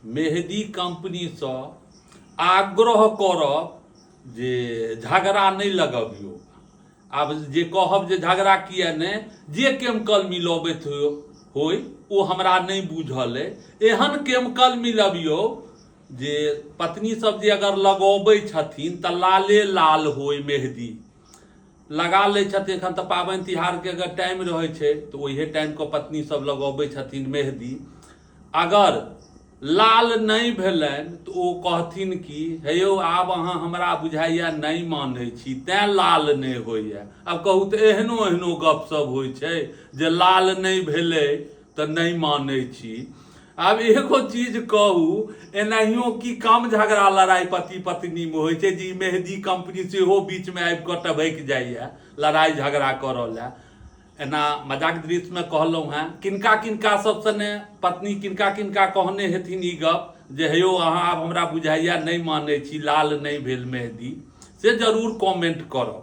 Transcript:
Mehdi company से आग्रह करब जे झगड़ा नहीं लगबियो। आब जे कहब जे झगड़ा किया नहीं, जे केमिकल मिलबैत होय ओ हमरा नहीं बुझल है, एहन केमिकल मिलबियो जे पत्नी सब जे अगर लगबै छथिन तऽ लाले लाल होय मेहदी लगा लै छथिन। एखन तऽ पाबनि तिहारके अगर टाइम रहै छै तऽ ओहे टाइमके पत्नी सब लगबै छथिन मेहदी। अगर लाल नहीं भेलनि तऽ ओ कहथिन कि हे यौ आब अहाँ हमरा बुझाइया नहीं मानै छी तैं लाल नहीं होइए। आब कहू तऽ एहनो एहनो गपशप होइ छै जे लाल नहीं भेलै तऽ नहीं मानै छी। आब एगो चीज कहू, एनाहियो कि कम झगड़ा लड़ाई पति पत्नी में होइ छै जे मेहदी कंपनी सेहो बीच में आबि कऽ टभकि जाइए लड़ाई झगड़ा करऽ लए। एना मजाक दृश्य में कहलहुँ हैं, किनका किनका सब सने पत्नी किनका किनका कहने हेथिन ई गप जे हे यौ अहाँ आब हमरा बुझाइया नहीं मानै छी लाल नहीं भेल मेहदी, से जरूर कमेंट करब।